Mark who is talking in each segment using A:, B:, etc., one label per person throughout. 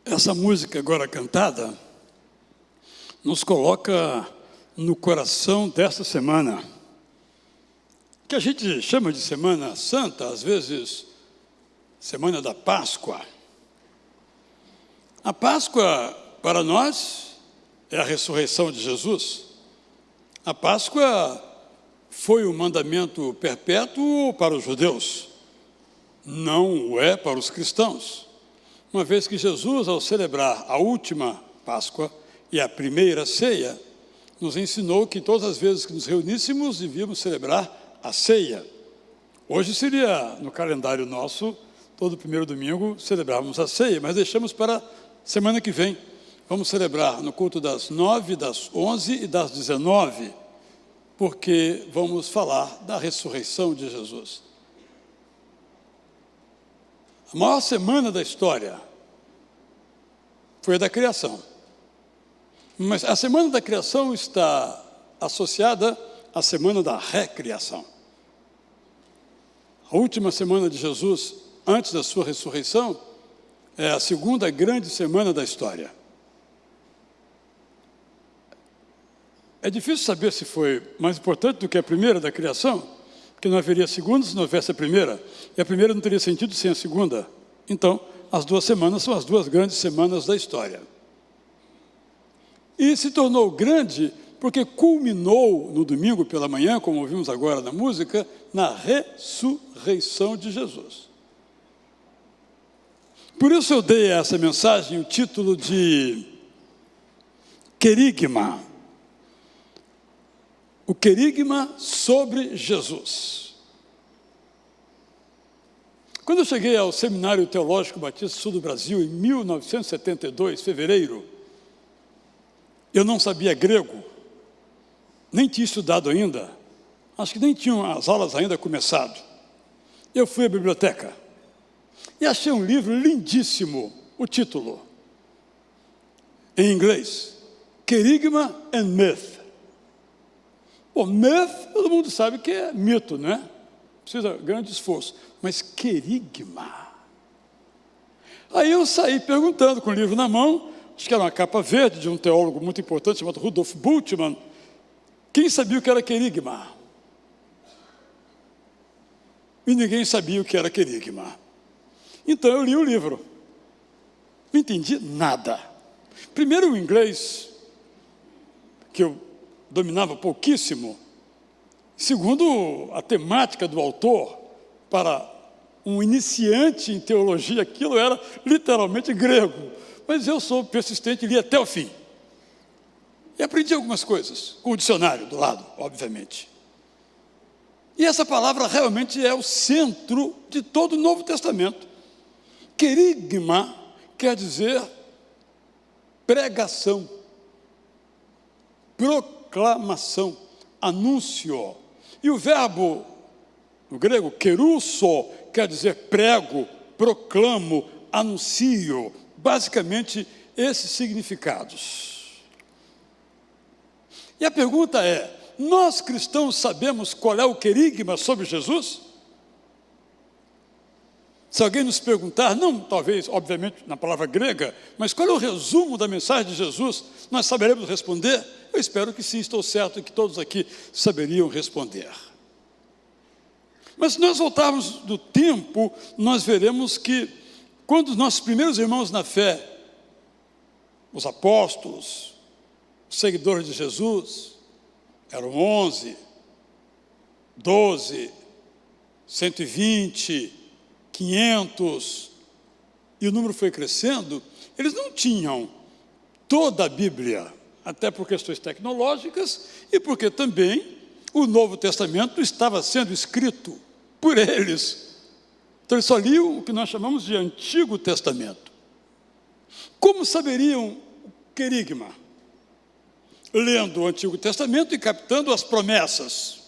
A: Essa música agora cantada nos coloca no coração desta semana, que a gente chama de Semana Santa, às vezes Semana da Páscoa. A Páscoa, para nós, é a ressurreição de Jesus. A Páscoa foi um mandamento perpétuo para os judeus, não o é para os cristãos. Uma vez que Jesus, ao celebrar a última Páscoa e a primeira ceia, nos ensinou que todas as vezes que nos reuníssemos, devíamos celebrar a ceia. Hoje seria, no calendário nosso, todo primeiro domingo, celebrarmos a ceia, mas deixamos para semana que vem. Vamos celebrar no culto das 9, das 11 e das 19, porque vamos falar da ressurreição de Jesus. A maior semana da história foi a da criação. Mas a semana da criação está associada à semana da recriação. A última semana de Jesus, antes da sua ressurreição, é a segunda grande semana da história. É difícil saber se foi mais importante do que a primeira da criação, porque não haveria segunda se não houvesse a primeira, e a primeira não teria sentido sem a segunda. Então, as duas semanas são as duas grandes semanas da história. E se tornou grande porque culminou no domingo pela manhã, como ouvimos agora na música, na ressurreição de Jesus. Por isso eu dei a essa mensagem o título de Querigma. O querigma sobre Jesus. Quando eu cheguei ao Seminário Teológico Batista Sul do Brasil, em 1972, fevereiro, eu não sabia grego, nem tinha estudado ainda, acho que nem tinham as aulas ainda começado. Eu fui à biblioteca e achei um livro lindíssimo, o título, em inglês, Querigma and Myth. Bom, myth, todo mundo sabe que é mito, não é? Precisa de grande esforço. Mas querigma. Aí eu saí perguntando com o livro na mão, acho que era uma capa verde de um teólogo muito importante chamado Rudolf Bultmann, quem sabia o que era querigma? E ninguém sabia o que era querigma. Então eu li o livro. Não entendi nada. Primeiro o inglês, que eu dominava pouquíssimo. Segundo, a temática do autor, para um iniciante em teologia, aquilo era literalmente grego. Mas eu sou persistente e li até o fim. E aprendi algumas coisas, com o dicionário do lado, obviamente. E essa palavra realmente é o centro de todo o Novo Testamento. Querigma quer dizer pregação, proclamação, anúncio. E o verbo, no grego, kerusso, quer dizer prego, proclamo, anuncio. Basicamente, esses significados. E a pergunta é, nós cristãos sabemos qual é o querigma sobre Jesus? Se alguém nos perguntar, não talvez, obviamente, na palavra grega, mas qual é o resumo da mensagem de Jesus, nós saberemos responder? Eu espero que sim, estou certo que todos aqui saberiam responder. Mas se nós voltarmos do tempo, nós veremos que quando os nossos primeiros irmãos na fé, os apóstolos, os seguidores de Jesus, eram 11, 12, 120, 500, e o número foi crescendo, eles não tinham toda a Bíblia, até por questões tecnológicas e porque também o Novo Testamento estava sendo escrito por eles. Então eles só liam o que nós chamamos de Antigo Testamento. Como saberiam o querigma? Lendo o Antigo Testamento e captando as promessas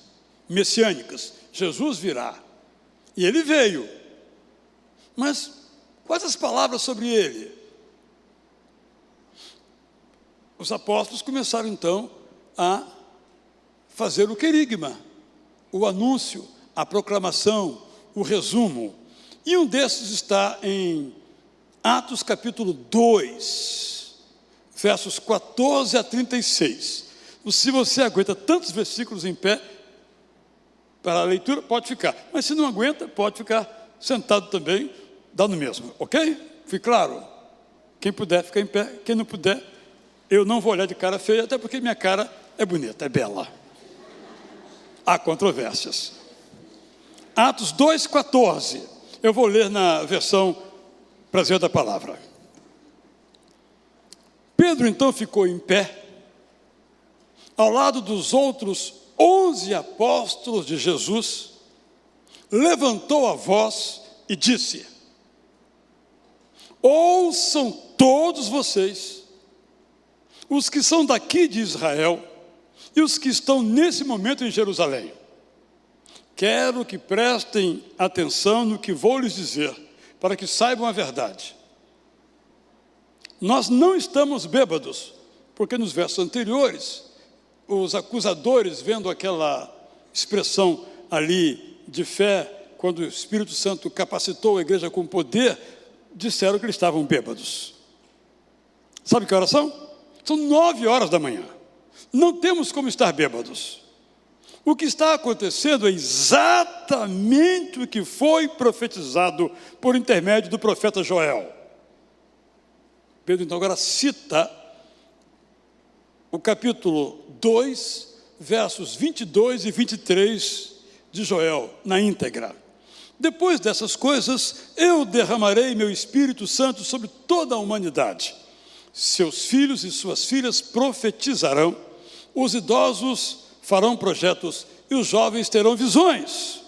A: messiânicas. Jesus virá. E ele veio. Mas quais as palavras sobre ele? Os apóstolos começaram então a fazer o querigma, o anúncio, a proclamação, o resumo. E um desses está em Atos capítulo 2, versos 14 a 36. Se você aguenta tantos versículos em pé para a leitura, pode ficar. Mas se não aguenta, pode ficar sentado também, dá no mesmo, ok? Fique claro? Quem puder, fica em pé. Quem não puder, eu não vou olhar de cara feia, até porque minha cara é bonita, é bela. Há controvérsias. Atos 2,14. Eu vou ler na versão Prazer da Palavra. Pedro então ficou em pé, ao lado dos outros 11 apóstolos de Jesus, levantou a voz e disse: ouçam todos vocês, os que são daqui de Israel e os que estão nesse momento em Jerusalém. Quero que prestem atenção no que vou lhes dizer, para que saibam a verdade. Nós não estamos bêbados, porque nos versos anteriores, os acusadores, vendo aquela expressão ali de fé, quando o Espírito Santo capacitou a igreja com poder, disseram que eles estavam bêbados. Sabe que horas são? São 9 horas da manhã. Não temos como estar bêbados. O que está acontecendo é exatamente o que foi profetizado por intermédio do profeta Joel. Pedro então agora cita o capítulo 2, versos 22 e 23 de Joel, na íntegra. Depois dessas coisas, eu derramarei meu Espírito Santo sobre toda a humanidade. Seus filhos e suas filhas profetizarão, os idosos farão projetos e os jovens terão visões.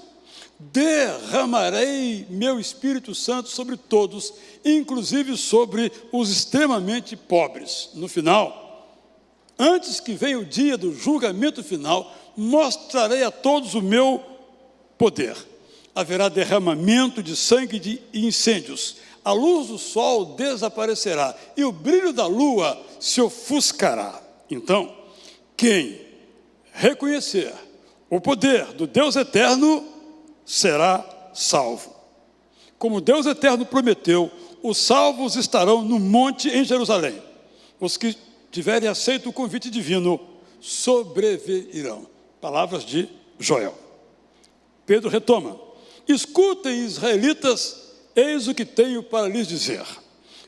A: Derramarei meu Espírito Santo sobre todos, inclusive sobre os extremamente pobres. No final, antes que venha o dia do julgamento final, mostrarei a todos o meu poder. Haverá derramamento de sangue e incêndios. A luz do sol desaparecerá e o brilho da lua se ofuscará. Então, quem reconhecer o poder do Deus eterno será salvo. Como Deus eterno prometeu, os salvos estarão no monte em Jerusalém. Os que tiverem aceito o convite divino sobreviverão. Palavras de Joel. Pedro retoma: escutem, israelitas, eis o que tenho para lhes dizer.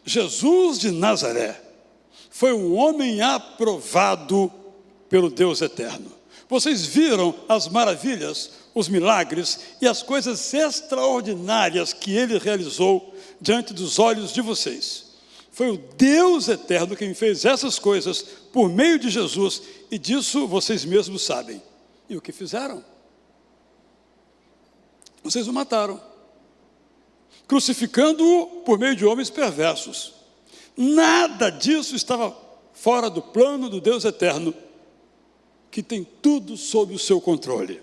A: Jesus de Nazaré foi um homem aprovado pelo Deus eterno. Vocês viram as maravilhas, os milagres e as coisas extraordinárias que ele realizou diante dos olhos de vocês. Foi o Deus eterno quem fez essas coisas por meio de Jesus, e disso vocês mesmos sabem. E o que fizeram? Vocês o mataram, crucificando-o por meio de homens perversos. Nada disso estava fora do plano do Deus eterno, que tem tudo sob o seu controle.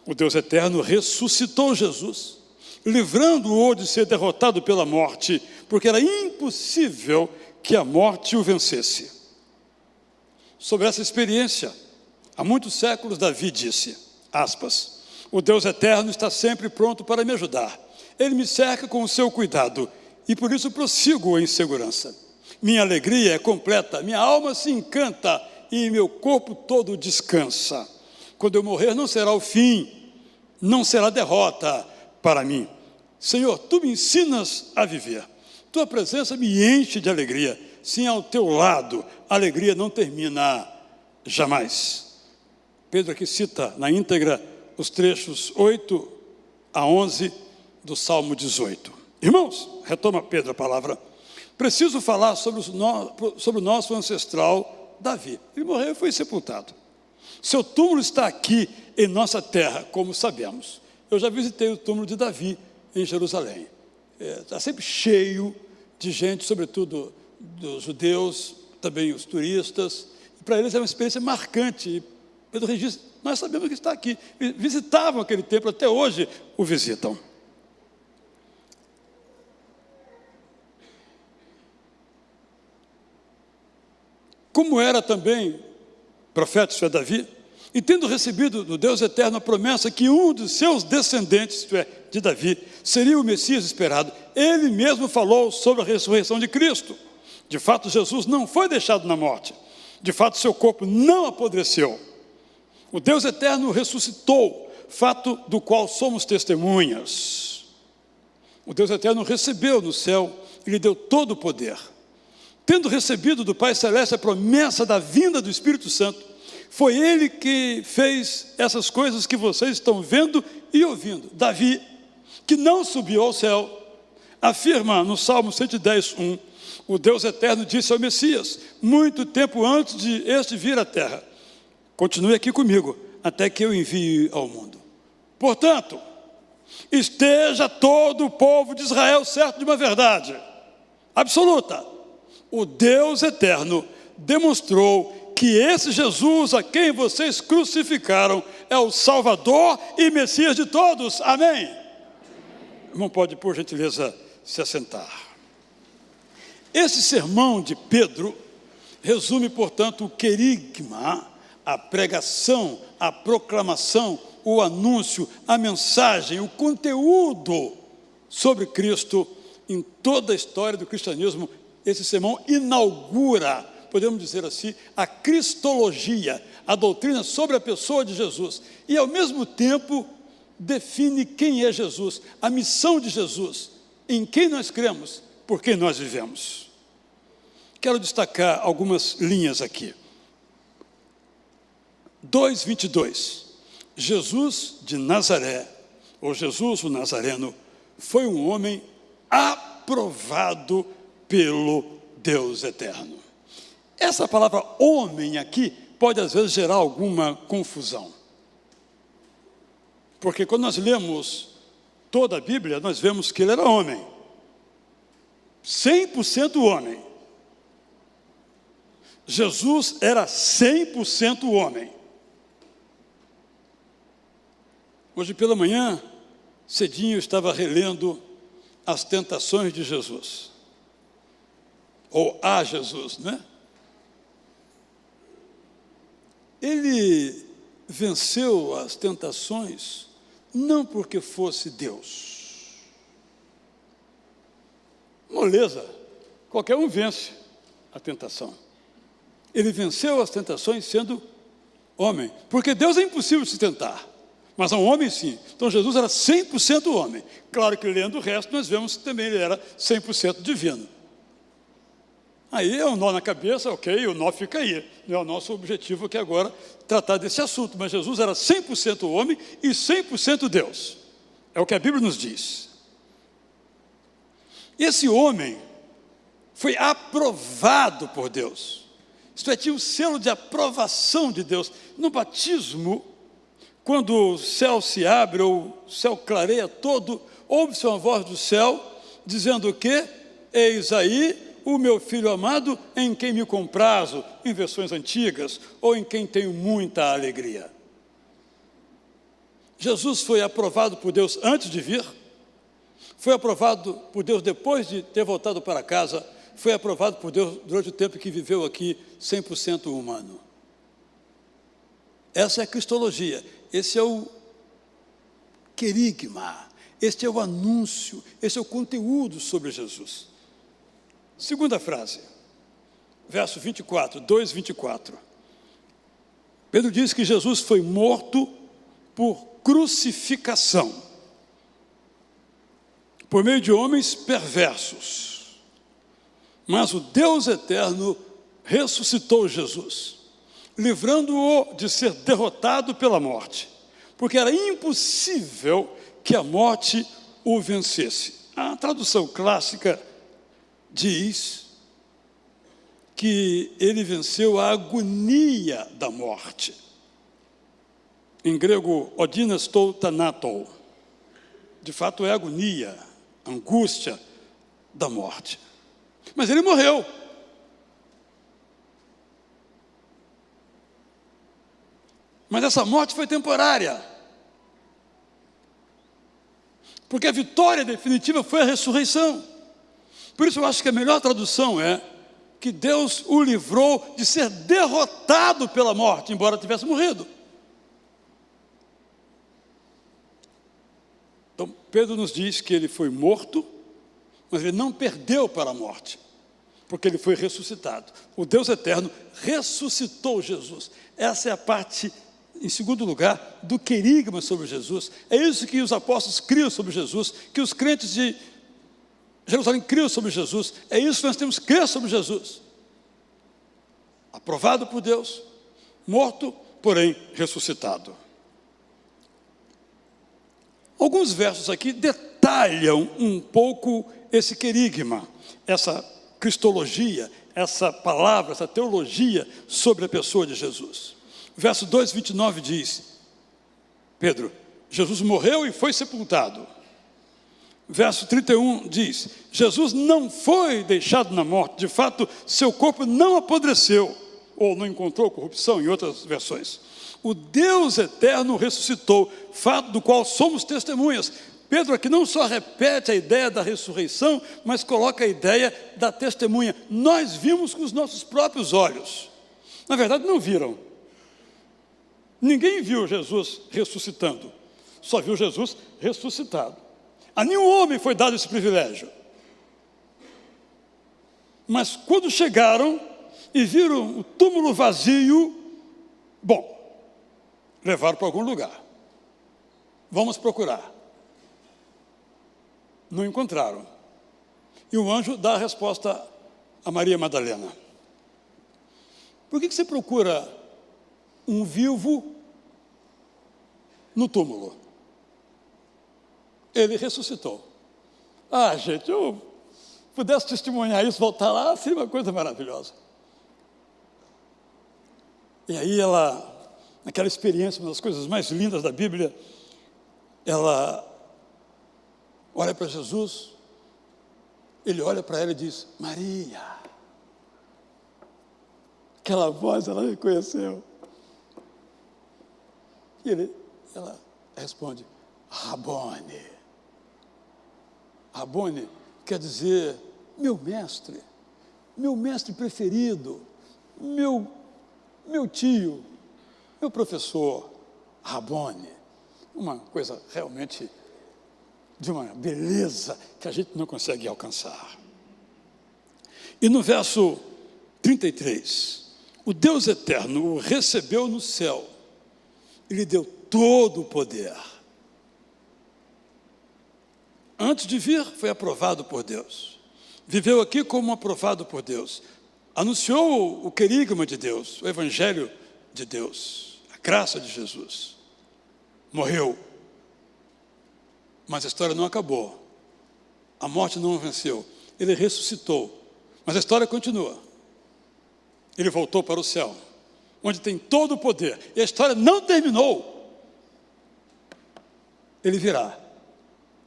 A: O Deus eterno ressuscitou Jesus, livrando-o de ser derrotado pela morte, porque era impossível que a morte o vencesse. Sobre essa experiência, há muitos séculos Davi disse, aspas, o Deus eterno está sempre pronto para me ajudar. Ele me cerca com o seu cuidado e por isso prossigo em segurança. Minha alegria é completa, minha alma se encanta e meu corpo todo descansa. Quando eu morrer não será o fim, não será derrota para mim. Senhor, tu me ensinas a viver. Tua presença me enche de alegria. Sim, ao teu lado, a alegria não termina jamais. Pedro aqui cita na íntegra os trechos 8 a 11 do Salmo 18. Irmãos, retoma Pedro a palavra, preciso falar sobre o nosso ancestral Davi. Ele morreu e foi sepultado. Seu túmulo está aqui em nossa terra, como sabemos. Eu já visitei o túmulo de Davi em Jerusalém. Está sempre cheio de gente, sobretudo dos judeus, também os turistas. E para eles é uma experiência marcante. Pedro registra, nós sabemos que está aqui. Visitavam aquele templo, até hoje o visitam. Como era também profeta, isso é Davi, E tendo recebido do Deus eterno a promessa que um dos seus descendentes, isto é, de Davi, seria o Messias esperado, ele mesmo falou sobre a ressurreição de Cristo. De fato, Jesus não foi deixado na morte. De fato, seu corpo não apodreceu. O Deus eterno ressuscitou, fato do qual somos testemunhas. O Deus eterno recebeu no céu e lhe deu todo o poder. Tendo recebido do Pai Celeste a promessa da vinda do Espírito Santo, foi ele que fez essas coisas que vocês estão vendo e ouvindo. Davi, que não subiu ao céu, afirma no Salmo 110:1, o Deus eterno disse ao Messias, muito tempo antes de este vir à terra, continue aqui comigo, até que eu envie ao mundo. Portanto, esteja todo o povo de Israel certo de uma verdade absoluta. O Deus eterno demonstrou que esse Jesus a quem vocês crucificaram é o Salvador e Messias de todos. Amém? Irmão, pode, por gentileza, se assentar. Esse sermão de Pedro resume, portanto, o querigma, a pregação, a proclamação, o anúncio, a mensagem, o conteúdo sobre Cristo em toda a história do cristianismo. Esse sermão inaugura, podemos dizer assim, a cristologia, a doutrina sobre a pessoa de Jesus. E, ao mesmo tempo, define quem é Jesus, a missão de Jesus, em quem nós cremos, por quem nós vivemos. Quero destacar algumas linhas aqui. 2:22. Jesus de Nazaré, ou Jesus o Nazareno, foi um homem aprovado pelo Deus eterno. Essa palavra homem aqui pode às vezes gerar alguma confusão. Porque quando nós lemos toda a Bíblia, nós vemos que ele era homem. 100% homem. Jesus era 100% homem. Hoje pela manhã, cedinho, eu estava relendo as tentações de Jesus. Ou a Jesus, né? Ele venceu as tentações não porque fosse Deus. Moleza, qualquer um vence a tentação. Ele venceu as tentações sendo homem, porque Deus é impossível de se tentar, mas a um homem sim. Então Jesus era 100% homem. Claro que lendo o resto nós vemos que também ele era 100% divino. Aí é um nó na cabeça, ok, o nó fica aí. Não é o nosso objetivo aqui agora tratar desse assunto, mas Jesus era 100% homem e 100% Deus. É o que a Bíblia nos diz. Esse homem foi aprovado por Deus. Isto é, tinha o selo de aprovação de Deus. No batismo, quando o céu se abre, ou o céu clareia todo, ouve-se uma voz do céu, dizendo o quê? Eis aí o meu filho amado, em quem me comprazo, em versões antigas, ou em quem tenho muita alegria. Jesus foi aprovado por Deus antes de vir, foi aprovado por Deus depois de ter voltado para casa, foi aprovado por Deus durante o tempo que viveu aqui 100% humano. Essa é a cristologia, esse é o querigma, este é o anúncio, esse é o conteúdo sobre Jesus. Segunda frase, verso 24, 2:24. Pedro diz que Jesus foi morto por crucificação, por meio de homens perversos. Mas o Deus eterno ressuscitou Jesus, livrando-o de ser derrotado pela morte, porque era impossível que a morte o vencesse. A tradução clássica diz que ele venceu a agonia da morte. Em grego, odinas tou thanatou. De fato é agonia, angústia da morte. Mas ele morreu. Mas essa morte foi temporária. Porque a vitória definitiva foi a ressurreição. Por isso eu acho que a melhor tradução é que Deus o livrou de ser derrotado pela morte, embora tivesse morrido. Então, Pedro nos diz que ele foi morto, mas ele não perdeu para a morte, porque ele foi ressuscitado. O Deus eterno ressuscitou Jesus. Essa é a parte, em segundo lugar, do querigma sobre Jesus. É isso que os apóstolos criam sobre Jesus, que os crentes de Jerusalém criam sobre Jesus. É isso que nós temos que crer sobre Jesus. Aprovado por Deus, morto, porém ressuscitado. Alguns versos aqui detalham um pouco esse querigma, essa cristologia, essa palavra, essa teologia sobre a pessoa de Jesus. Verso 2, 29 diz, Pedro, Jesus morreu e foi sepultado. Verso 31 diz, Jesus não foi deixado na morte, de fato, seu corpo não apodreceu, ou não encontrou corrupção, em outras versões. O Deus eterno ressuscitou, fato do qual somos testemunhas. Pedro aqui não só repete a ideia da ressurreição, mas coloca a ideia da testemunha. Nós vimos com os nossos próprios olhos. Na verdade, não viram. Ninguém viu Jesus ressuscitando, só viu Jesus ressuscitado. A nenhum homem foi dado esse privilégio. Mas quando chegaram e viram o túmulo vazio, bom, levaram para algum lugar. Vamos procurar. Não encontraram. E o anjo dá a resposta a Maria Madalena. Por que você procura um vivo no túmulo? Ele ressuscitou. Ah, gente, eu pudesse testemunhar isso, voltar lá, seria uma coisa maravilhosa. E aí ela, naquela experiência, uma das coisas mais lindas da Bíblia, ela olha para Jesus, ele olha para ela e diz, Maria. Aquela voz ela reconheceu. E ela responde, Rabone. Rabone quer dizer, meu mestre preferido, meu tio, meu professor, Rabone. Uma coisa realmente de uma beleza que a gente não consegue alcançar. E no verso 33, o Deus eterno o recebeu no céu e lhe deu todo o poder. Antes de vir, foi aprovado por Deus. Viveu aqui como aprovado por Deus. Anunciou o querigma de Deus, o evangelho de Deus, a graça de Jesus. Morreu. Mas a história não acabou. A morte não o venceu. Ele ressuscitou. Mas a história continua. Ele voltou para o céu, onde tem todo o poder. E a história não terminou. Ele virá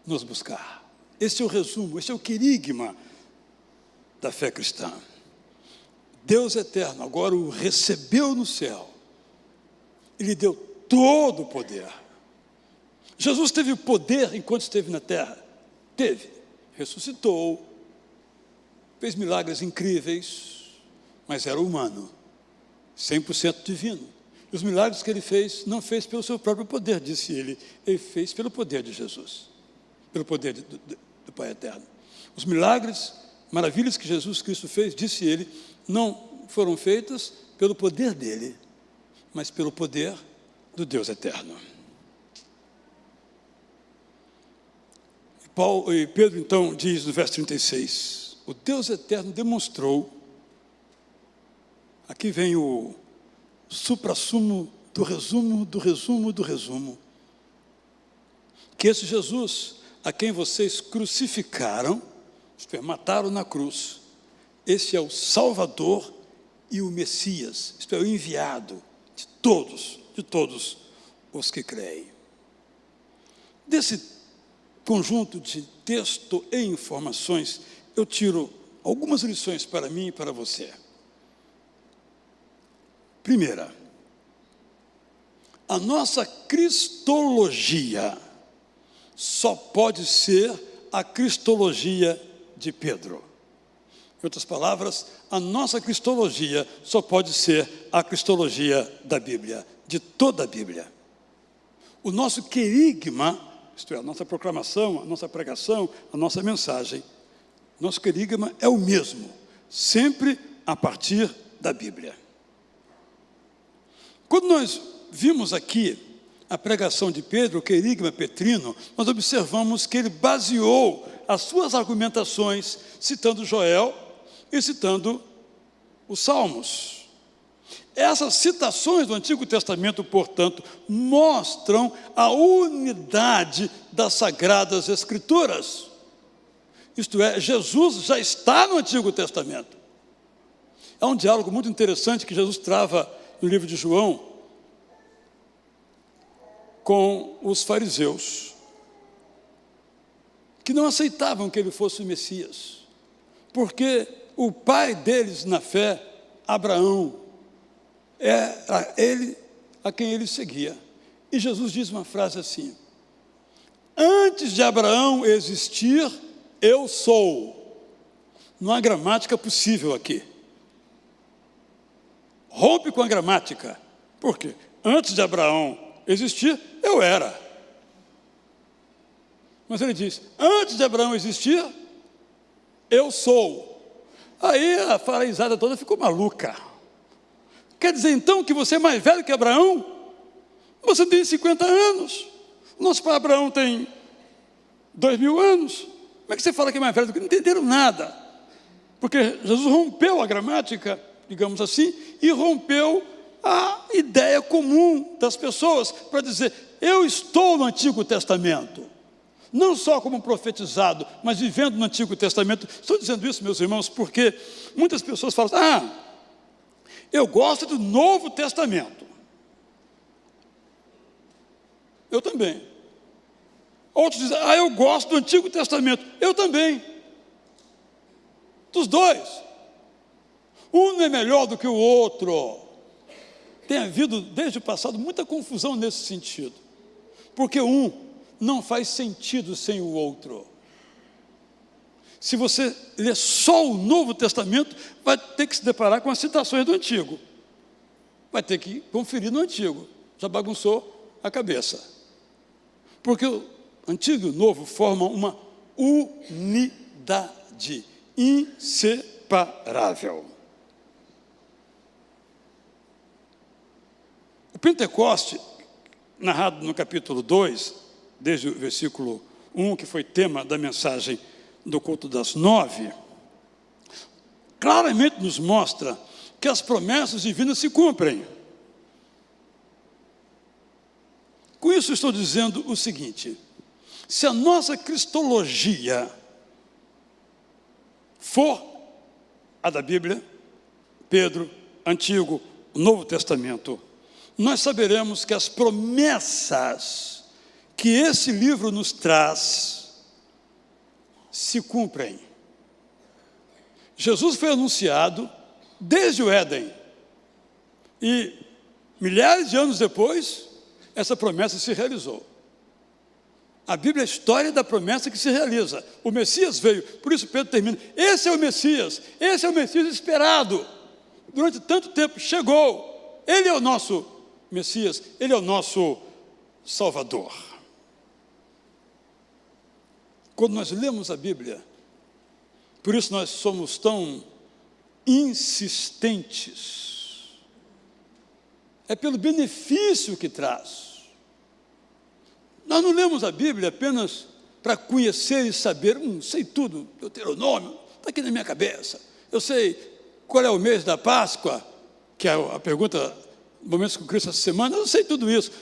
A: nos buscar. Esse é o resumo, esse é o querigma da fé cristã. Deus eterno agora o recebeu no céu. Ele deu todo o poder. Jesus teve poder enquanto esteve na terra? Teve. Ressuscitou, fez milagres incríveis, mas era humano, 100% divino. E os milagres que ele fez, não fez pelo seu próprio poder, disse ele. Ele fez pelo poder de Jesus, pelo poder do Pai Eterno. Os milagres, maravilhas que Jesus Cristo fez, disse ele, não foram feitas pelo poder dele, mas pelo poder do Deus Eterno. E Pedro então diz no verso 36, o Deus Eterno demonstrou, aqui vem o suprassumo do resumo, do resumo, do resumo, que esse Jesus, a quem vocês crucificaram, isto é, mataram na cruz, esse é o Salvador e o Messias, isto é, o enviado de todos os que creem. Desse conjunto de texto e informações, eu tiro algumas lições para mim e para você. Primeira, a nossa cristologia só pode ser a cristologia de Pedro. Em outras palavras, a nossa cristologia só pode ser a cristologia da Bíblia, de toda a Bíblia. O nosso querigma isto é, a nossa proclamação, a nossa pregação, a nossa mensagem, nosso querigma é o mesmo, sempre a partir da Bíblia. Quando nós vimos aqui a pregação de Pedro, o querigma petrino, nós observamos que ele baseou as suas argumentações citando Joel e citando os Salmos. Essas citações do Antigo Testamento, portanto, mostram a unidade das Sagradas Escrituras. Isto é, Jesus já está no Antigo Testamento. Há um diálogo muito interessante que Jesus trava no livro de João com os fariseus, que não aceitavam que ele fosse o Messias, porque o pai deles na fé, Abraão, era ele a quem ele seguia. E Jesus diz uma frase assim: antes de Abraão existir, eu sou. Não há gramática possível aqui. Rompe com a gramática. Por quê? Antes de Abraão existir, eu era. Mas ele diz, antes de Abraão existir, eu sou. Aí a faraizada toda ficou maluca. Quer dizer então que você é mais velho que Abraão? Você tem 50 anos. Nosso pai Abraão tem 2000 anos. Como é que você fala que é mais velho do que? Não entenderam nada. Porque Jesus rompeu a gramática, digamos assim, e rompeu a ideia comum das pessoas para dizer, eu estou no Antigo Testamento. Não só como profetizado, mas vivendo no Antigo Testamento. Estou dizendo isso, meus irmãos, porque muitas pessoas falam, eu gosto do Novo Testamento. Eu também. Outros dizem, eu gosto do Antigo Testamento. Eu também. Dos dois. Um não é melhor do que o outro. Tem havido, desde o passado, muita confusão nesse sentido. Porque um não faz sentido sem o outro. Se você ler só o Novo Testamento, vai ter que se deparar com as citações do Antigo. Vai ter que conferir no Antigo. Já bagunçou a cabeça. Porque o Antigo e o Novo formam uma unidade inseparável. O Pentecoste, narrado no capítulo 2, desde o versículo 1, que foi tema da mensagem do culto das 9, claramente nos mostra que as promessas divinas se cumprem. Com isso estou dizendo o seguinte: se a nossa cristologia for a da Bíblia, Pedro, Antigo, Novo Testamento, nós saberemos que as promessas que esse livro nos traz se cumprem. Jesus foi anunciado desde o Éden e milhares de anos depois essa promessa se realizou. A Bíblia é a história da promessa que se realiza. O Messias veio, por isso Pedro termina, esse é o Messias esperado. Durante tanto tempo chegou, ele é o nosso Messias, ele é o nosso Salvador. Quando nós lemos a Bíblia, por isso nós somos tão insistentes, é pelo benefício que traz. Nós não lemos a Bíblia apenas para conhecer e saber, sei tudo, Deuteronômio, está aqui na minha cabeça. Eu sei qual é o mês da Páscoa, que é a pergunta do Momentos com Cristo essa semana, eu sei tudo isso.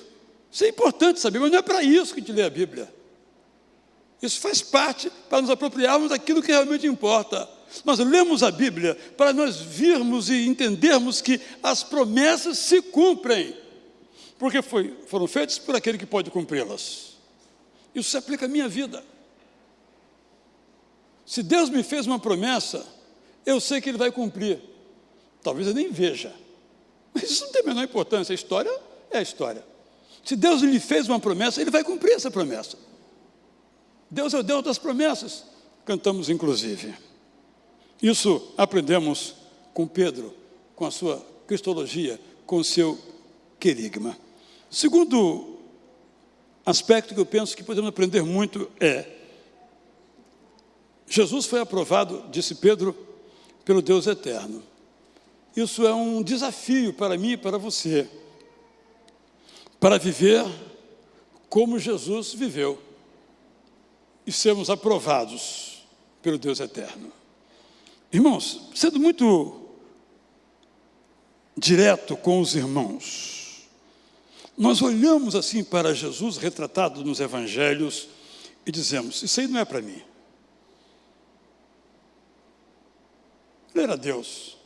A: Isso é importante saber, mas não é para isso que a gente lê a Bíblia. Isso faz parte para nos apropriarmos daquilo que realmente importa. Nós lemos a Bíblia para nós virmos e entendermos que as promessas se cumprem, porque foram feitas por aquele que pode cumpri-las. Isso se aplica à minha vida. Se Deus me fez uma promessa, eu sei que Ele vai cumprir. Talvez eu nem veja, mas isso não tem a menor importância. A história é a história. Se Deus lhe fez uma promessa, Ele vai cumprir essa promessa. Deus é o Deus das promessas, cantamos inclusive. Isso aprendemos com Pedro, com a sua cristologia, com o seu querigma. Segundo aspecto que eu penso que podemos aprender muito é: Jesus foi aprovado, disse Pedro, pelo Deus eterno. Isso é um desafio para mim e para você, para viver como Jesus viveu e sermos aprovados pelo Deus eterno. Irmãos, sendo muito direto com os irmãos, nós olhamos assim para Jesus retratado nos evangelhos e dizemos: isso aí não é para mim. Ele era Deus,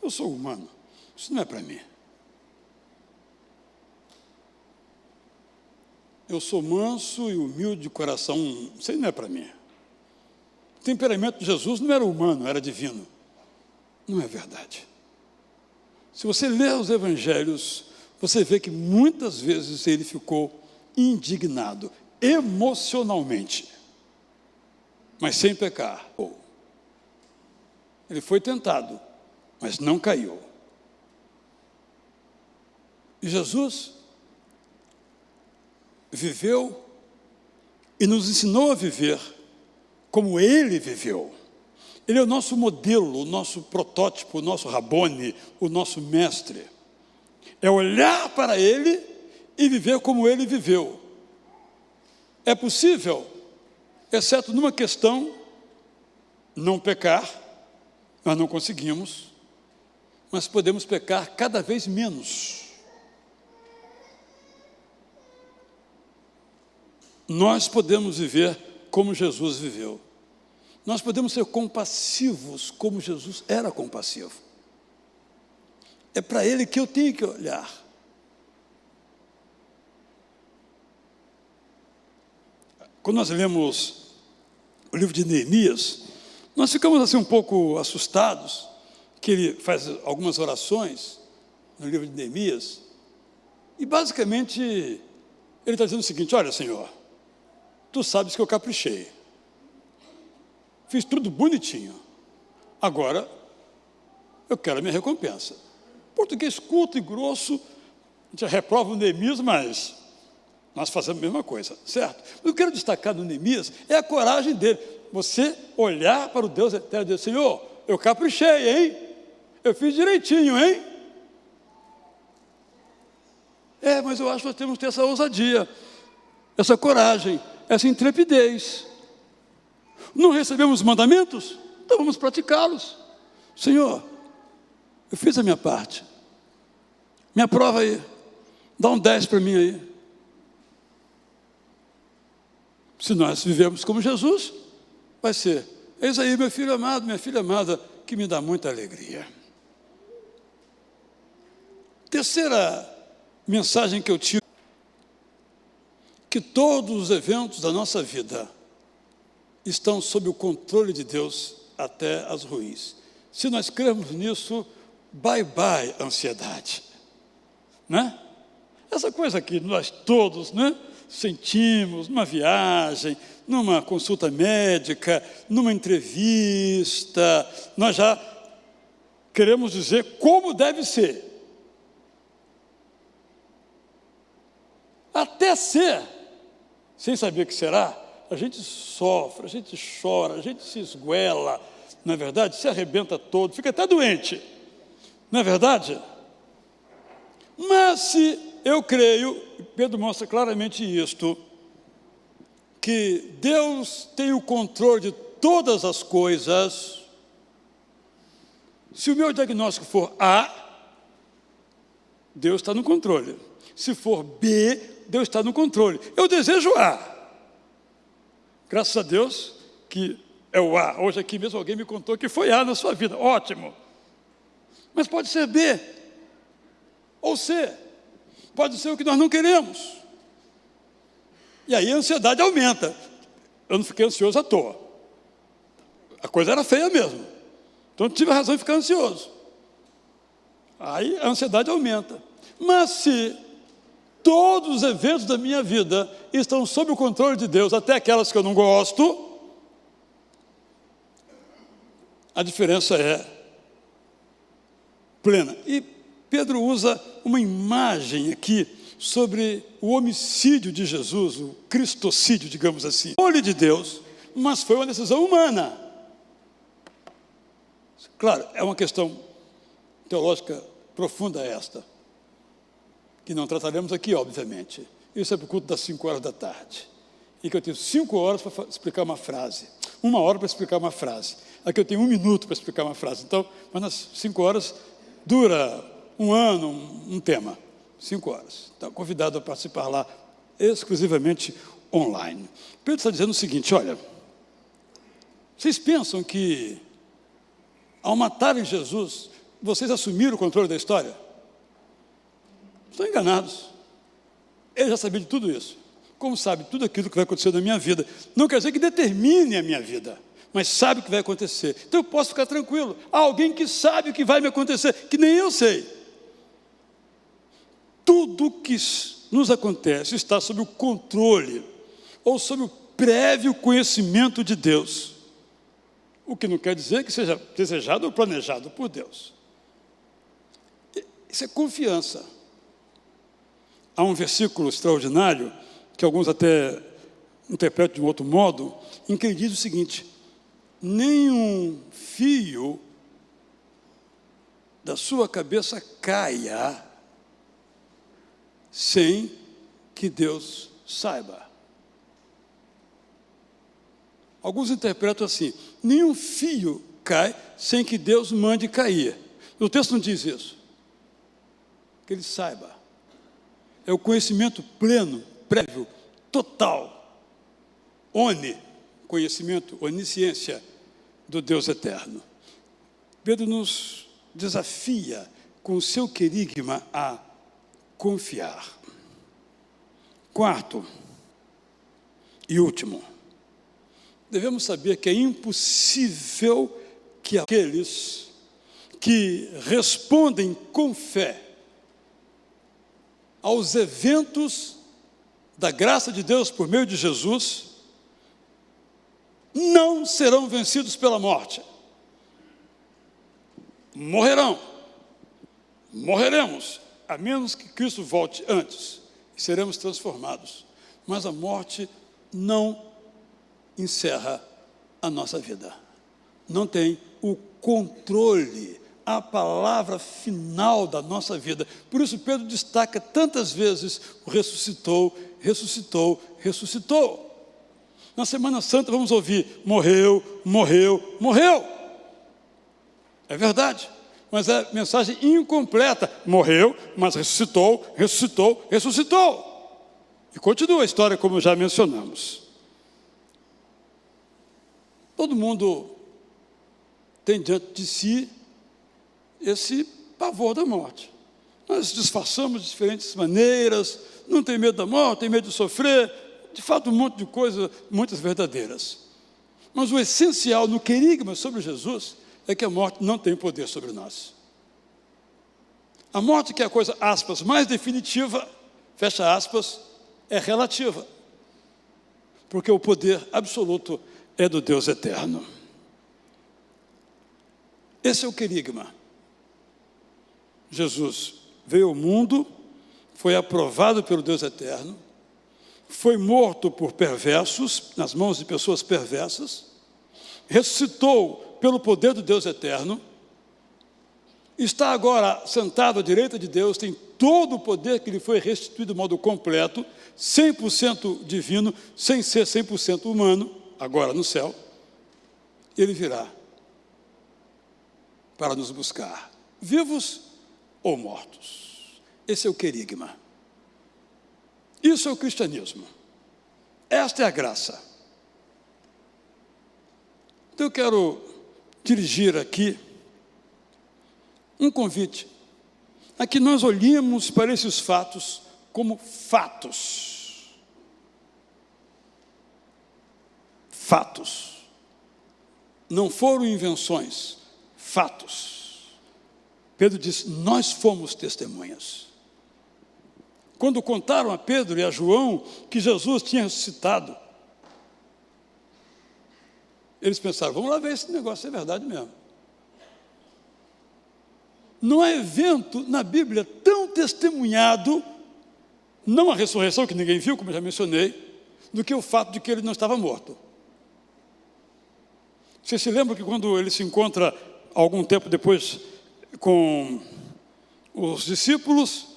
A: eu sou humano, isso não é para mim. Eu sou manso e humilde de coração, isso aí não é para mim. O temperamento de Jesus não era humano, era divino. Não é verdade. Se você ler os evangelhos, você vê que muitas vezes ele ficou indignado, emocionalmente, mas sem pecar. Ele foi tentado, mas não caiu. E Jesus viveu e nos ensinou a viver como ele viveu. Ele é o nosso modelo, o nosso protótipo, o nosso Rabboni, o nosso mestre. É olhar para ele e viver como ele viveu. É possível, exceto numa questão, não pecar. Nós não conseguimos, mas podemos pecar cada vez menos. Nós podemos viver como Jesus viveu. Nós podemos ser compassivos como Jesus era compassivo. É para ele que eu tenho que olhar. Quando nós lemos o livro de Neemias, nós ficamos assim um pouco assustados, que ele faz algumas orações no livro de Neemias, e basicamente ele está dizendo o seguinte: olha, Senhor, tu sabes que eu caprichei, fiz tudo bonitinho, agora eu quero a minha recompensa. Português curto e grosso, a gente reprova o Neemias, mas nós fazemos a mesma coisa, certo? O que eu quero destacar no Neemias é a coragem dele. Você olhar para o Deus eterno e dizer: Senhor, eu caprichei, hein? Eu fiz direitinho, hein? Mas eu acho que nós temos que ter essa ousadia, essa coragem, essa intrepidez. Não recebemos os mandamentos? Então vamos praticá-los. Senhor, eu fiz a minha parte. Me aprova aí. Dá um 10 para mim aí. Se nós vivemos como Jesus, vai ser: eis aí meu filho amado, minha filha amada, que me dá muita alegria. Terceira mensagem que eu tiro: que todos os eventos da nossa vida estão sob o controle de Deus, até as ruins. Se nós crermos nisso, bye bye ansiedade, né? Essa coisa que nós todos, né, sentimos numa viagem, numa consulta médica, numa entrevista, nós já queremos dizer como deve ser. Até ser, sem saber o que será, a gente sofre, a gente chora, a gente se esguela, não é verdade? Se arrebenta todo, fica até doente, não é verdade? Mas se eu creio, Pedro mostra claramente isto, que Deus tem o controle de todas as coisas. Se o meu diagnóstico for A, Deus está no controle. Se for B, Deus está no controle. Eu desejo A. Graças a Deus que é o A. Hoje aqui mesmo alguém me contou que foi A na sua vida. Ótimo. Mas pode ser B ou C. Pode ser o que nós não queremos. E aí a ansiedade aumenta. Eu não fiquei ansioso à toa. A coisa era feia mesmo. Então eu tive a razão de ficar ansioso. Aí a ansiedade aumenta. Mas se todos os eventos da minha vida estão sob o controle de Deus, até aquelas que eu não gosto, a diferença é plena. E Pedro usa uma imagem aqui sobre o homicídio de Jesus, o cristocídio, digamos assim. Olho de Deus, mas foi uma decisão humana. Claro, é uma questão teológica profunda esta, que não trataremos aqui, obviamente. Isso é para o culto das 5 horas da tarde. E que eu tenho 5 horas para explicar uma frase. 1 hora para explicar uma frase. Aqui eu tenho 1 minuto para explicar uma frase. Então, mas nas 5 horas dura 1 ano, um tema. 5 horas. Então, convidado a participar lá, exclusivamente online. Pedro está dizendo o seguinte, olha, vocês pensam que ao matarem Jesus, vocês assumiram o controle da história? Estão enganados. Ele já sabia de tudo isso. Como sabe tudo aquilo que vai acontecer na minha vida. Não quer dizer que determine a minha vida, mas sabe o que vai acontecer. Então eu posso ficar tranquilo. Há alguém que sabe o que vai me acontecer, que nem eu sei. Tudo que nos acontece está sob o controle ou sob o prévio conhecimento de Deus. O que não quer dizer que seja desejado ou planejado por Deus. Isso é confiança. Há um versículo extraordinário, que alguns até interpretam de um outro modo, em que ele diz o seguinte: nenhum fio da sua cabeça caia sem que Deus saiba. Alguns interpretam assim: nenhum fio cai sem que Deus mande cair. O texto não diz isso. Que ele saiba. É o conhecimento pleno, prévio, total. Conhecimento, onisciência do Deus eterno. Pedro nos desafia com o seu querigma a confiar. Quarto e último, devemos saber que é impossível que aqueles que respondem com fé aos eventos da graça de Deus por meio de Jesus, não serão vencidos pela morte. Morreremos, a menos que Cristo volte antes, e seremos transformados. Mas a morte não encerra a nossa vida. Não tem o controle, a palavra final da nossa vida. Por isso Pedro destaca tantas vezes o ressuscitou, ressuscitou, ressuscitou. Na Semana Santa vamos ouvir morreu, morreu, morreu. É verdade, mas é mensagem incompleta. Morreu, mas ressuscitou, ressuscitou, ressuscitou. E continua a história como já mencionamos. Todo mundo tem diante de si esse pavor da morte. Nós disfarçamos de diferentes maneiras, não tem medo da morte, tem medo de sofrer, de fato um monte de coisas, muitas verdadeiras. Mas o essencial no querigma sobre Jesus é que a morte não tem poder sobre nós. A morte, que é a coisa, aspas, mais definitiva, fecha aspas, é relativa. Porque o poder absoluto é do Deus eterno. Esse é o querigma. Jesus veio ao mundo, foi aprovado pelo Deus eterno, foi morto por perversos, nas mãos de pessoas perversas, ressuscitou pelo poder do Deus eterno, está agora sentado à direita de Deus, tem todo o poder que lhe foi restituído de modo completo, 100% divino, sem ser 100% humano, agora no céu. Ele virá para nos buscar, vivos ou mortos. Esse é o querigma. Isso é o cristianismo. Esta é a graça. Então eu quero dirigir aqui um convite a que nós olhemos para esses fatos como fatos. Fatos. Não foram invenções, fatos. Pedro diz, nós fomos testemunhas. Quando contaram a Pedro e a João que Jesus tinha ressuscitado, eles pensaram, vamos lá ver esse negócio, é verdade mesmo. Não há evento na Bíblia tão testemunhado não a ressurreição, que ninguém viu, como eu já mencionei, do que o fato de que ele não estava morto. Você se lembra que quando ele se encontra, algum tempo depois, com os discípulos,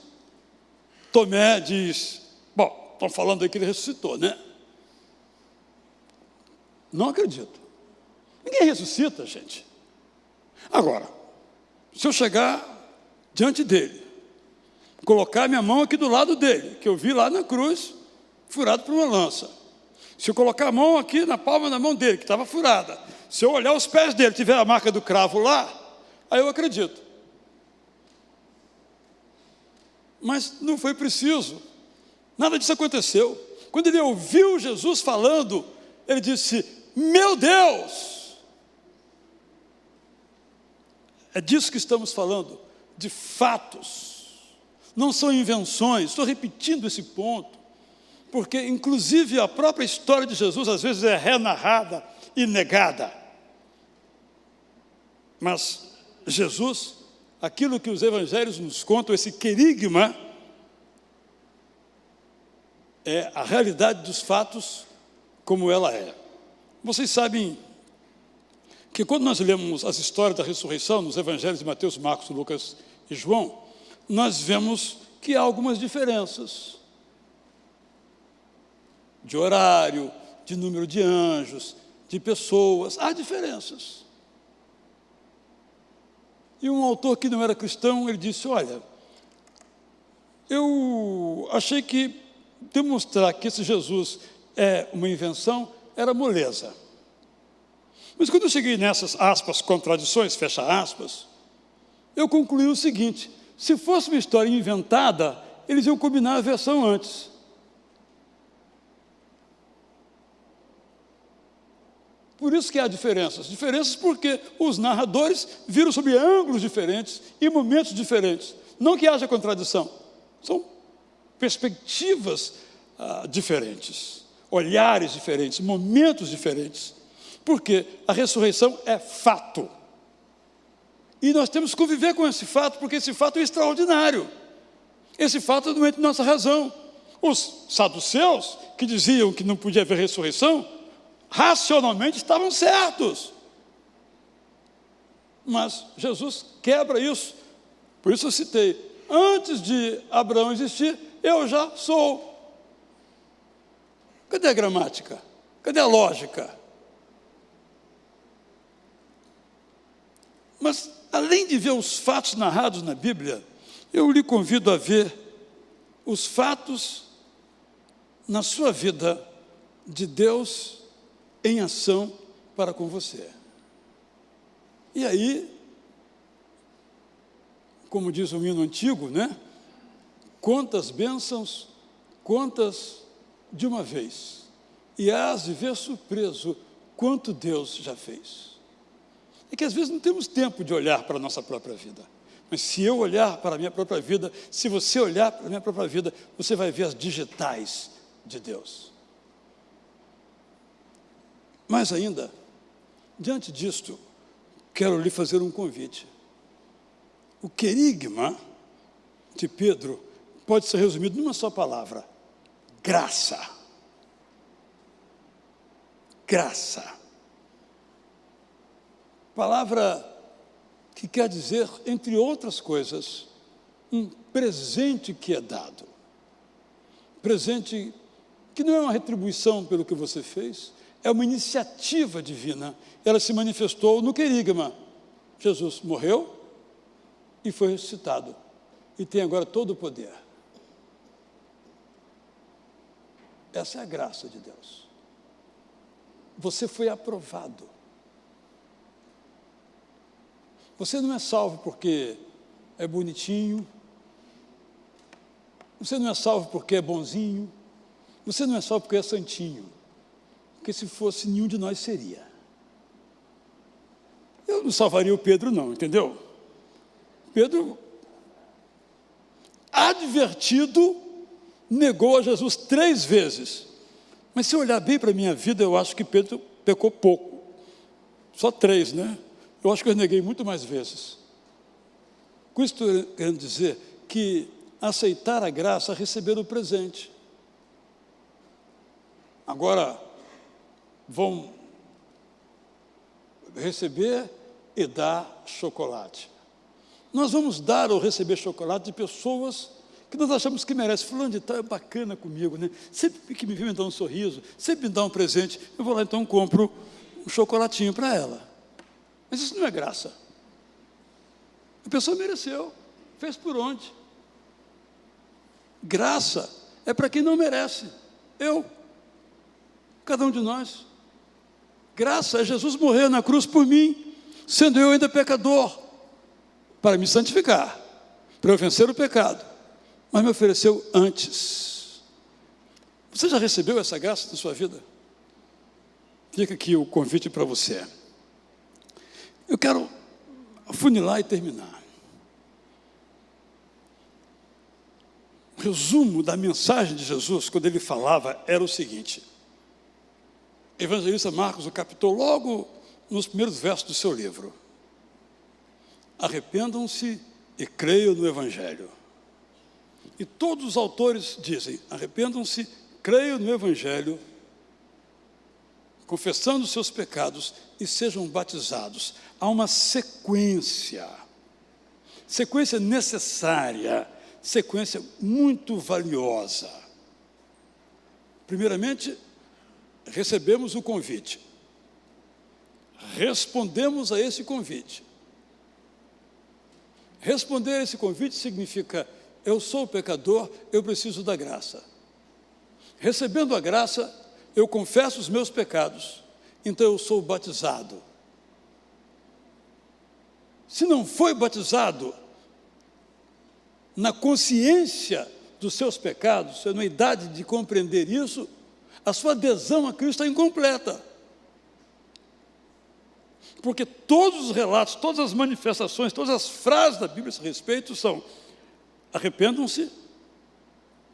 A: Tomé diz, bom, estão falando aí que ele ressuscitou, né? Não acredito. Ninguém ressuscita, gente. Agora, se eu chegar diante dele, colocar minha mão aqui do lado dele, que eu vi lá na cruz, furado por uma lança. Se eu colocar a mão aqui na palma da mão dele, que estava furada, se eu olhar os pés dele, tiver a marca do cravo lá, aí eu acredito. Mas não foi preciso. Nada disso aconteceu. Quando ele ouviu Jesus falando, ele disse, meu Deus! É disso que estamos falando, de fatos. Não são invenções. Estou repetindo esse ponto, porque inclusive a própria história de Jesus às vezes é renarrada e negada. Mas Jesus, aquilo que os evangelhos nos contam, esse querigma, é a realidade dos fatos como ela é. Vocês sabem que quando nós lemos as histórias da ressurreição, nos evangelhos de Mateus, Marcos, Lucas e João, nós vemos que há algumas diferenças de horário, de número de anjos, de pessoas, há diferenças. E um autor que não era cristão, ele disse, olha, eu achei que demonstrar que esse Jesus é uma invenção era moleza. Mas quando eu cheguei nessas, aspas, contradições, fecha aspas, eu concluí o seguinte, se fosse uma história inventada, eles iam combinar a versão antes. Por isso que há diferenças. Diferenças porque os narradores viram sob ângulos diferentes e momentos diferentes. Não que haja contradição. São perspectivas diferentes, olhares diferentes, momentos diferentes. Porque a ressurreição é fato. E nós temos que conviver com esse fato, porque esse fato é extraordinário. Esse fato não entra em nossa razão. Os saduceus, que diziam que não podia haver ressurreição, racionalmente estavam certos. Mas Jesus quebra isso. Por isso eu citei, antes de Abraão existir, eu já sou. Cadê a gramática? Cadê a lógica? Mas, além de ver os fatos narrados na Bíblia, eu lhe convido a ver os fatos na sua vida de Deus em ação para com você. E aí, como diz um hino antigo, né? Quantas bênçãos, quantas de uma vez, e hás de ver surpreso quanto Deus já fez. É que às vezes não temos tempo de olhar para a nossa própria vida. Mas se eu olhar para a minha própria vida, se você olhar para a minha própria vida, você vai ver as digitais de Deus. Mais ainda, diante disto, quero lhe fazer um convite. O querigma de Pedro pode ser resumido numa só palavra: graça. Graça. Palavra que quer dizer, entre outras coisas, um presente que é dado. Presente que não é uma retribuição pelo que você fez, é uma iniciativa divina. Ela se manifestou no querigma. Jesus morreu e foi ressuscitado. E tem agora todo o poder. Essa é a graça de Deus. Você foi aprovado. Você não é salvo porque é bonitinho. Você não é salvo porque é bonzinho. Você não é salvo porque é santinho. Porque se fosse, nenhum de nós seria. Eu não salvaria o Pedro não, entendeu? Pedro, advertido, negou a Jesus 3 vezes. Mas se eu olhar bem para a minha vida, eu acho que Pedro pecou pouco. Só 3, né? Eu acho que eu neguei muito mais vezes. Com isso estou querendo dizer que aceitar a graça, receber o presente. Agora, vão receber e dar chocolate. Nós vamos dar ou receber chocolate de pessoas que nós achamos que merecem. Fulano de tal é bacana comigo, né? Sempre que me vê me dá um sorriso, sempre me dá um presente, eu vou lá então compro um chocolatinho para ela. Mas isso não é graça. A pessoa mereceu, fez por onde? Graça é para quem não merece. Eu, cada um de nós. Graça é Jesus morrer na cruz por mim, sendo eu ainda pecador, para me santificar, para eu vencer o pecado, mas me ofereceu antes. Você já recebeu essa graça na sua vida? Fica aqui o convite para você. Eu quero afunilar e terminar. O resumo da mensagem de Jesus, quando ele falava, era o seguinte. O evangelista Marcos o captou logo nos primeiros versos do seu livro. Arrependam-se e creiam no Evangelho. E todos os autores dizem, arrependam-se, creiam no Evangelho, confessando os seus pecados e sejam batizados. Há uma sequência necessária, sequência muito valiosa. Primeiramente, recebemos o convite, respondemos a esse convite. Responder a esse convite significa, eu sou pecador, eu preciso da graça. Recebendo a graça, eu confesso os meus pecados, então eu sou batizado. Se não foi batizado, na consciência dos seus pecados, na idade de compreender isso, a sua adesão a Cristo é incompleta. Porque todos os relatos, todas as manifestações, todas as frases da Bíblia a esse respeito são: arrependam-se,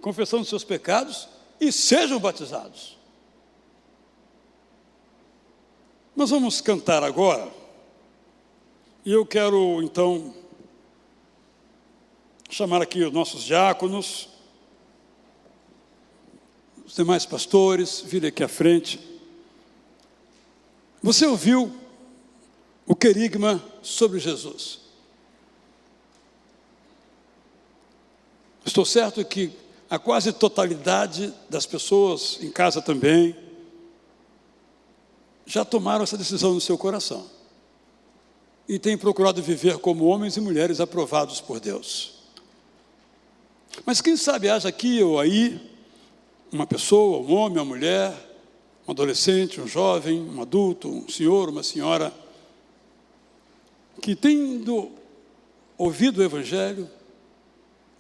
A: confessando os seus pecados e sejam batizados. Nós vamos cantar agora, e eu quero então chamar aqui os nossos diáconos, os demais pastores, virem aqui à frente. Você ouviu o querigma sobre Jesus? Estou certo que a quase totalidade das pessoas em casa também já tomaram essa decisão no seu coração e têm procurado viver como homens e mulheres aprovados por Deus. Mas quem sabe haja aqui ou aí uma pessoa, um homem, uma mulher, um adolescente, um jovem, um adulto, um senhor, uma senhora, que tendo ouvido o Evangelho,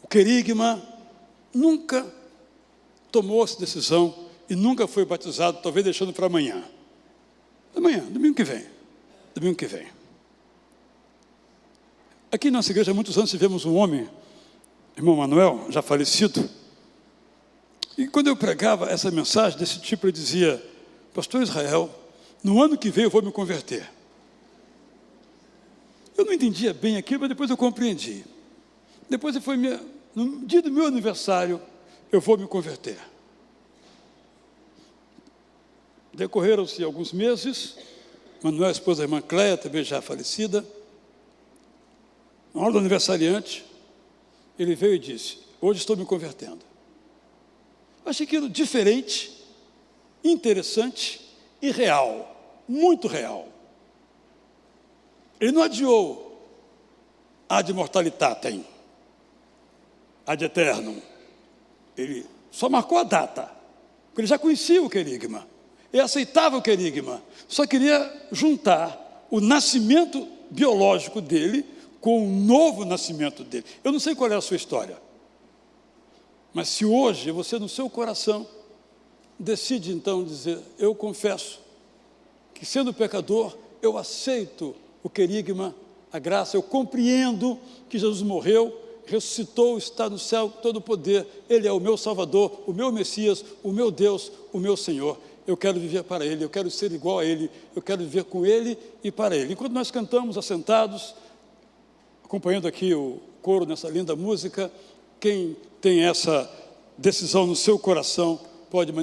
A: o querigma, nunca tomou essa decisão e nunca foi batizado, talvez deixando para amanhã. Amanhã, domingo que vem. Domingo que vem. Aqui na nossa igreja, há muitos anos, tivemos um homem, irmão Manuel, já falecido, e quando eu pregava essa mensagem desse tipo, ele dizia: pastor Israel, no ano que vem eu vou me converter. Eu não entendia bem aquilo, mas depois eu compreendi. Depois foi no dia do meu aniversário, eu vou me converter. Decorreram-se alguns meses, Manuel, a esposa da irmã Cléia, também já falecida, na hora do aniversariante, ele veio e disse: hoje estou me convertendo. Achei aquilo diferente, interessante e real, muito real. Ele não adiou ad mortalitatem, ad eternum. Ele só marcou a data, porque ele já conhecia o querigma, ele aceitava o querigma, só queria juntar o nascimento biológico dele com o novo nascimento dele. Eu não sei qual é a sua história, mas se hoje você no seu coração decide então dizer: eu confesso que sendo pecador, eu aceito o querigma, a graça, eu compreendo que Jesus morreu, ressuscitou, está no céu com todo o poder, Ele é o meu Salvador, o meu Messias, o meu Deus, o meu Senhor. Eu quero viver para Ele, eu quero ser igual a Ele, eu quero viver com Ele e para Ele. Enquanto nós cantamos assentados, acompanhando aqui o coro nessa linda música, Quem tem essa decisão no seu coração pode